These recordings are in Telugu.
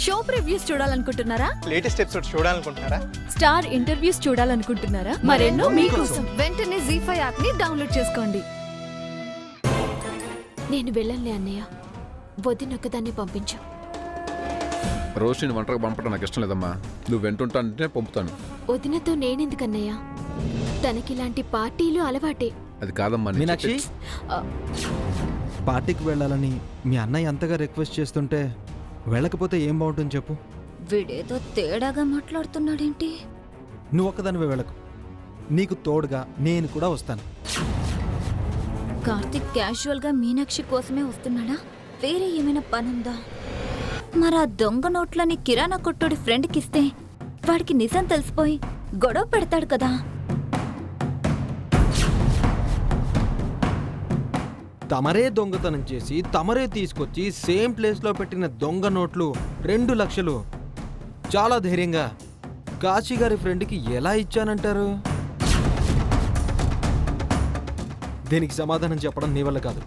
షో ప్రివ్యూస్ చూడాలనుకుంటున్నారా? లేటెస్ట్ ఎపిసోడ్ చూడాలనుకుంటున్నారా? స్టార్ ఇంటర్వ్యూస్ చూడాలనుకుంటున్నారా? మరెన్నో మీకోసం వెంటనే ZEE5 యాప్ ని డౌన్లోడ్ చేసుకోండి. నేను వెళ్ళనులే అన్నయ్య, వదినొక్కదాన్ని పంపించు. రోషిని ఒంటరిగా పంపడం నాకు ఇష్టం లేదమ్మా. నువ్వు వెంటుంటానంటే పంపుతాను. వదినతో నేనెందుకన్నయ్య? తనకిలాంటి పార్టీలు అలవాటే. అది కాదమ్మా. మీనాక్షి, పార్టీకి వెళ్ళాలని మీ అన్నయ్య అంతగా రిక్వెస్ట్ చేస్తుంటే వెళ్ళకపోతే ఏం బాగుంటుంది చెప్పు? వీడేదో తేడాగా మాట్లాడుతున్నాడేంటి? నువ్వు ఒక్కదానివే వెళ్ళకు, నీకు తోడుగా నేను కూడా వస్తాను. కార్తిక్ క్యాజువల్ గా మీనాక్షి కోసమే వస్తున్నాడా? వేరే ఏమైనా పనుందా? మరి ఆ దొంగ నోట్లని కిరాణా కొట్టుడి ఫ్రెండ్కి ఇస్తే వాడికి నిజం తెలిసిపోయి గొడవ పెడతాడు కదా. తమరే దొంగతనం చేసి తమరే తీసుకొచ్చి సేమ్ ప్లేస్లో పెట్టిన దొంగ నోట్లు 2 లక్షలు చాలా ధైర్యంగా కాశీ గారి ఫ్రెండ్కి ఎలా ఇచ్చానంటారు? దీనికి సమాధానం చెప్పడం నీ వల్ల కాదు,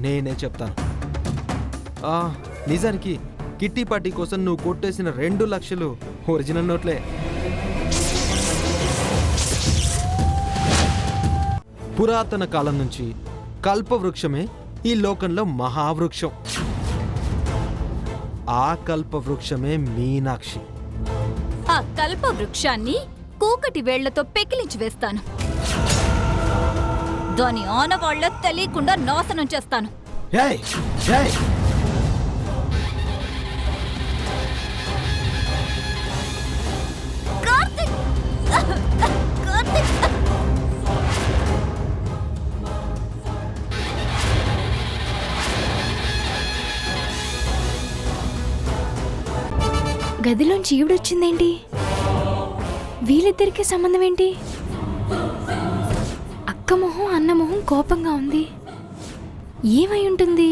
నేనే చెప్తాను. నిజానికి కిట్టి పార్టీ కోసం నువ్వు కొట్టేసిన 2 లక్షలు ఒరిజినల్ నోట్లే. పురాతన కాలం నుంచి కల్పవృక్షమే ఈ లోకంలో మహావృక్షం. ఆ కల్పవృక్షమే మీనాక్షి. ఆ కల్ప వృక్షాన్ని కూకటి వేళ్లతో పెకిలించి వేస్తాను. దాని ఆనవాళ్ల తెలియకుండా నాశనం చేస్తాను. ఏయ్, ఏయ్! కార్తిక్! కార్తిక్! గదిలోంచి ఈవిడొచ్చిందేంటి? వీళ్ళిద్దరికి సంబంధం ఏంటి? అక్క మొహం అన్న మొహం కోపంగా ఉంది. ఏమై ఉంటుంది?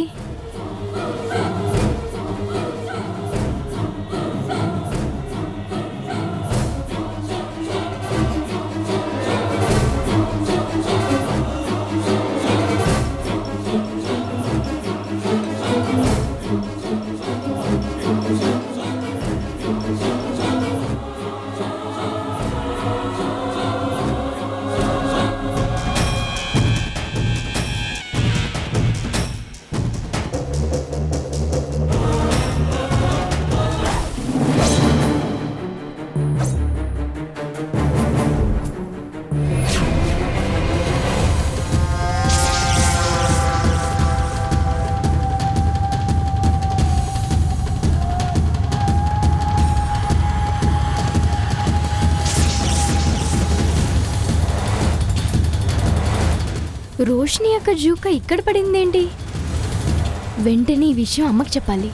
రోషిని యొక్క జూక ఇక్కడ పడిందేంటి? వెంటనే ఈ విషయం అమ్మకి చెప్పాలి.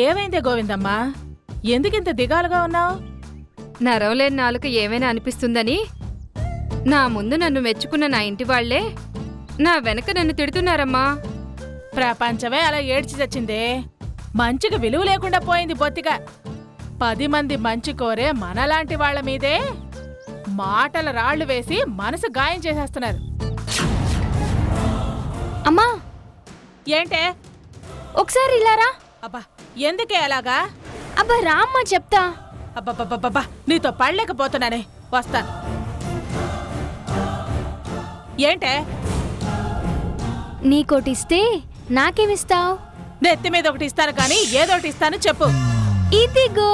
ఏమైందే గోవిందమ్మా, ఎందుకింత దిగాలుగా ఉన్నావు? నరవలేని నాలుక ఏమైనా అనిపిస్తుందని నా ముందు నన్ను మెచ్చుకున్న నా ఇంటి వాళ్లే నా వెనక నన్ను తిడుతున్నారమ్మా. ప్రపంచమే అలా ఏడ్చి చచ్చిందే. మంచికి విలువ లేకుండా పోయింది బొత్తిగా. 10 మంది మంచి కోరే మనలాంటి వాళ్ల మీదే మాటల రాళ్లు వేసి మనసు గాయం చేసేస్తున్నారు. అమ్మా, ఏంటే? ఒకసారి ఇలారా. అబ్బా, ఎందుకే అలాగా? అబ్బా రామ్మా, చెప్తా. అబ్బబ్బబ్బబ్బా, నీతో పడలేకపోతున్నానే, వస్తాను. ఏంటే? నీకోటిస్తే నాకేమిస్తావు? నెత్తి మీద ఒకటి ఇస్తాను కానీ ఏదోటి ఇస్తాను, చెప్పు. ఇదిగో.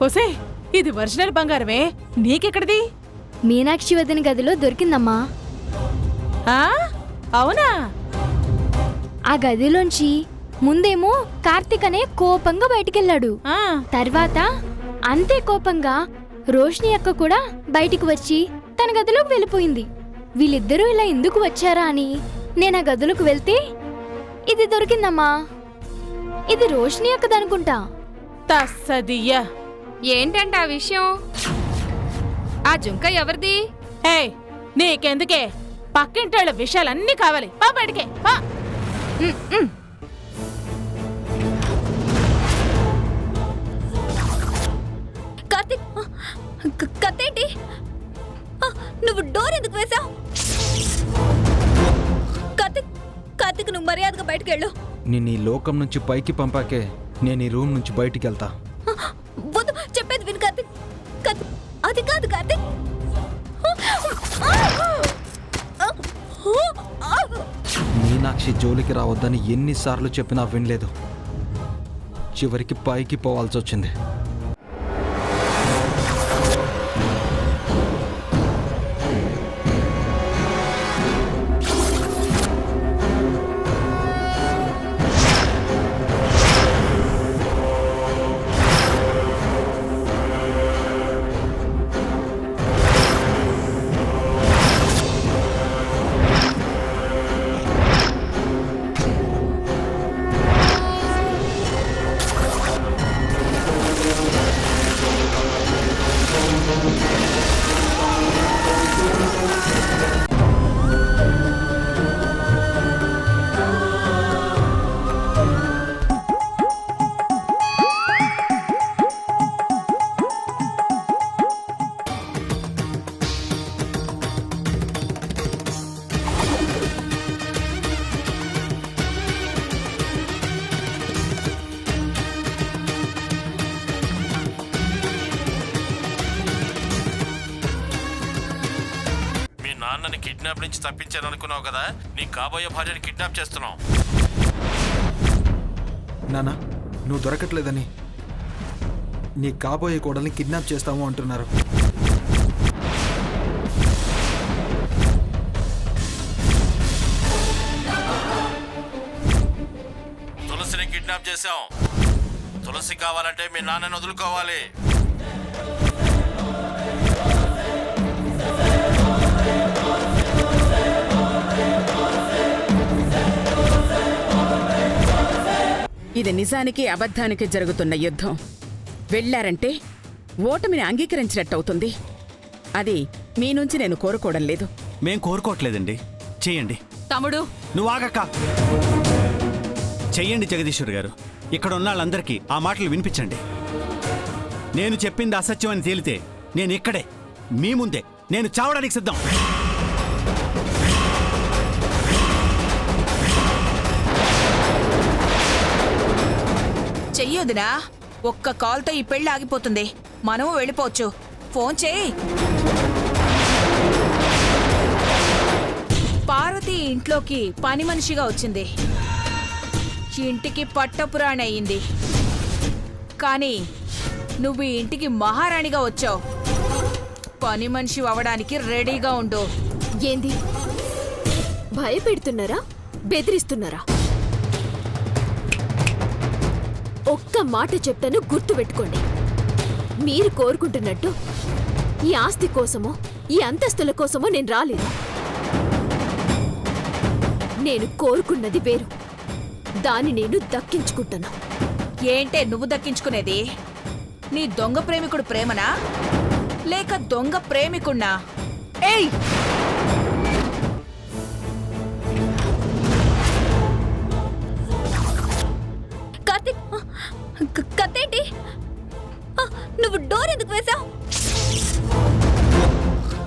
ఓసే, ఇది ఒరిజినల్ బంగారమే. నీకెక్కడిది? మీనాక్షి వదిన గదిలో దొరికిందమ్మా. అవునా? ఆ గదిలోంచి ముందేమో కార్తిక్ అనే కోపంగా బయటికెళ్ళాడు. తర్వాత అంతే కోపంగా రోషిని అక్క కూడా బయటికి వచ్చి తన గదిలోకి వెళ్ళిపోయింది. వీళ్ళిద్దరూ ఇలా ఎందుకు వచ్చారా అని నేను ఆ గదిలోకి వెళ్తే ఇది దొరికిందమ్మా. ఇది రోషిని అక్కదనుకుంటా. తస్సదియ్య. ఏంటంట ఆ విషయం? ఆ జుంక ఎవరిది? ఏయ్, నీకెందుకే? పక్కింటోళ్ళ విషయాలన్నీ కావాలి. పా బయటికే పా. కార్తిక్, కత్తేంటి? నువ్వు డోర్ ఎందుకు వేశావు? కార్తిక్, కార్తిక్ నువ్వు మర్యాదగా బయటకు వెళ్ళు. నిన్ను ఈ లోకం నుంచి పైకి పంపాకే నేను ఈ రూమ్ నుంచి బయటికి వెళ్తా. వద్దు, చెప్పేది విను కార్తిక్. కార్తిక్, అది కాదు కార్తిక్. మీనాక్షి జోలికి రావద్దని ఎన్నిసార్లు చెప్పినా వినలేదు. చివరికి పైకి పోవాల్సి వచ్చింది. నాన్నని కిడ్నాప్ నుంచి తప్పించాను అనుకున్నావు కదా, నీ కాబోయే భార్యని కిడ్నాప్ చేస్తున్నావు. నానా, నువ్వు దొరకట్లేదని నీ కాబోయే కోడల్ని కిడ్నాప్ చేస్తాము అంటున్నారు. తులసిని కిడ్నాప్ చేశాం. తులసి కావాలంటే మీ నాన్నని వదులుకోవాలి. ఇది నిజానికి అబద్ధానికి జరుగుతున్న యుద్ధం. వెళ్ళారంటే ఓటమిని అంగీకరించినట్టవుతుంది. అది మీ నుంచి నేను కోరుకోవడం లేదు. మేం కోరుకోవట్లేదండి. చెయ్యండి. తమ్ముడు నువ్వు ఆగక్క. చెయ్యండి జగదీశ్వర్ గారు. ఇక్కడ ఉన్న వాళ్ళందరికీ ఆ మాటలు వినిపించండి. నేను చెప్పింది అసత్యం అని తేలితే నేను ఇక్కడే మీ ముందే నేను చావడానికి సిద్ధం. చెయ్యొదినా, ఒక్క కాల్తో ఈ పెళ్లి ఆగిపోతుంది. మనము వెళ్ళిపోవచ్చు. ఫోన్ చేయి. పార్వతి ఇంట్లోకి పని మనిషిగా వచ్చింది. ఇంటికి పట్టపురాణి అయింది. కానీ నువ్వు ఈ ఇంటికి మహారాణిగా వచ్చావు. పని మనిషి అవ్వడానికి రెడీగా ఉండు. ఏంది? భయపెడుతున్నారా? బెదిరిస్తున్నారా? ఒక్క మాట చెప్తాను, గుర్తుపెట్టుకోండి. మీరు కోరుకుంటున్నట్టు ఈ ఆస్తి కోసమో ఈ అంతస్తుల కోసమో నేను రాలేదు. నేను కోరుకున్నది వేరు. దాన్ని నేను దక్కించుకుంటాను. ఏంటే నువ్వు దక్కించుకునేది? నీ దొంగ ప్రేమికుడు ప్రేమనా లేక దొంగ ప్రేమికున్నా? ఏయ్, కార్తిక్, కత్తేంటి? నువ్వు డోర్ ఎందుకు వేశావు?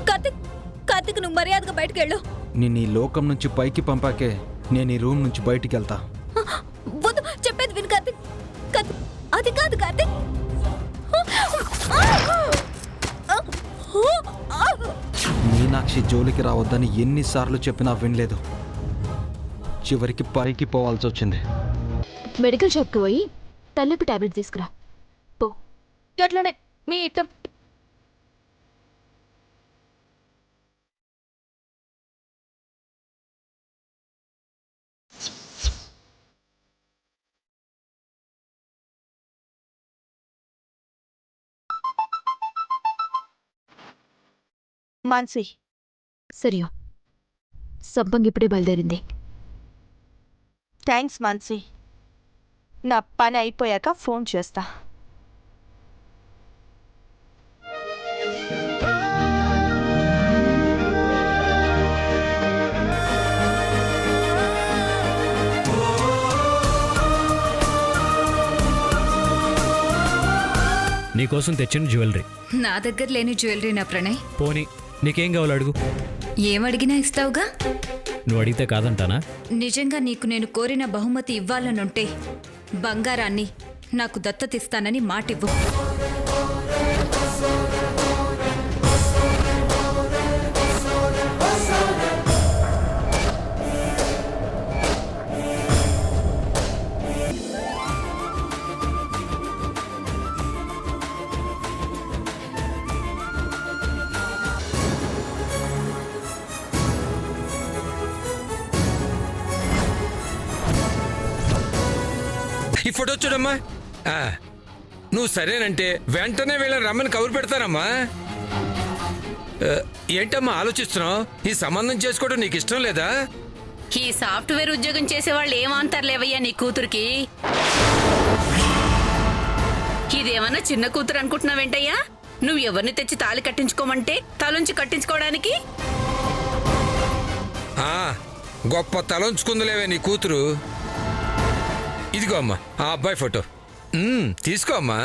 కార్తిక్, కార్తిక్ నువ్వు మర్యాదగా బయటకు వెళ్ళు. నిన్ను ఈ లోకం నుంచి పైకి పంపాకే నేను ఈ రూమ్ నుంచి బయటికి వెళ్తా. వద్దు, చెప్పేది విను కార్తిక్. కార్తిక్, అది కాదు కార్తిక్. మీనాక్షి జోలికి రావద్దని ఎన్నిసార్లు చెప్పినా వినలేదు. చివరికి పైకి పోవాల్సి వచ్చింది. మెడికల్ షాప్కి పోయి తలనొప్పి టాబ్లెట్ తీసుకురా పో. అట్లనే మీ ఇష్టం. మాన్సి, సరియో, సబ్బంగి ఇప్పుడే బయలుదేరింది. థ్యాంక్స్ మాన్సి. నా పని అయిపోయాక ఫోన్ చేస్తా. నీకోసం తెచ్చిన జ్యువెలరీ. నా దగ్గర లేని జ్యువెలరీ నా ప్రణయ్. పోనీ నీకేం కావాలో అడుగు. ఏమడిగినా ఇస్తావుగా? నువ్వు అడిగితే కాదంటానా? నిజంగా నీకు నేను కోరిన బహుమతి ఇవ్వాలనుంటే బంగారాన్ని నాకు దత్తతిస్తానని మాటివ్వు. ఈ ఫోటో చూడమ్మా. నువ్వు సరేనంటే వెంటనే వీళ్ళని రమ్మని కబురు పెడతారమ్మా. ఏంటమ్మా ఆలోచిస్తున్నావు? ఈ సంబంధం చేసుకోవడం నీకు ఇష్టం లేదా? ఈ సాఫ్ట్వేర్ ఉద్యోగం చేసేవాళ్ళు ఏమంటారులేవయ్యా నీ కూతురికి? ఇదేమన్నా చిన్న కూతురు అనుకుంటున్నావేంటయ్యా? నువ్వు ఎవరిని తెచ్చి తాళి కట్టించుకోమంటే తలుంచి కట్టించుకోవడానికి? గొప్ప తలంచుకుందులేవే నీ కూతురు. ఇదిగో అమ్మా ఆ అబ్బాయి ఫోటో. తీసుకో అమ్మా.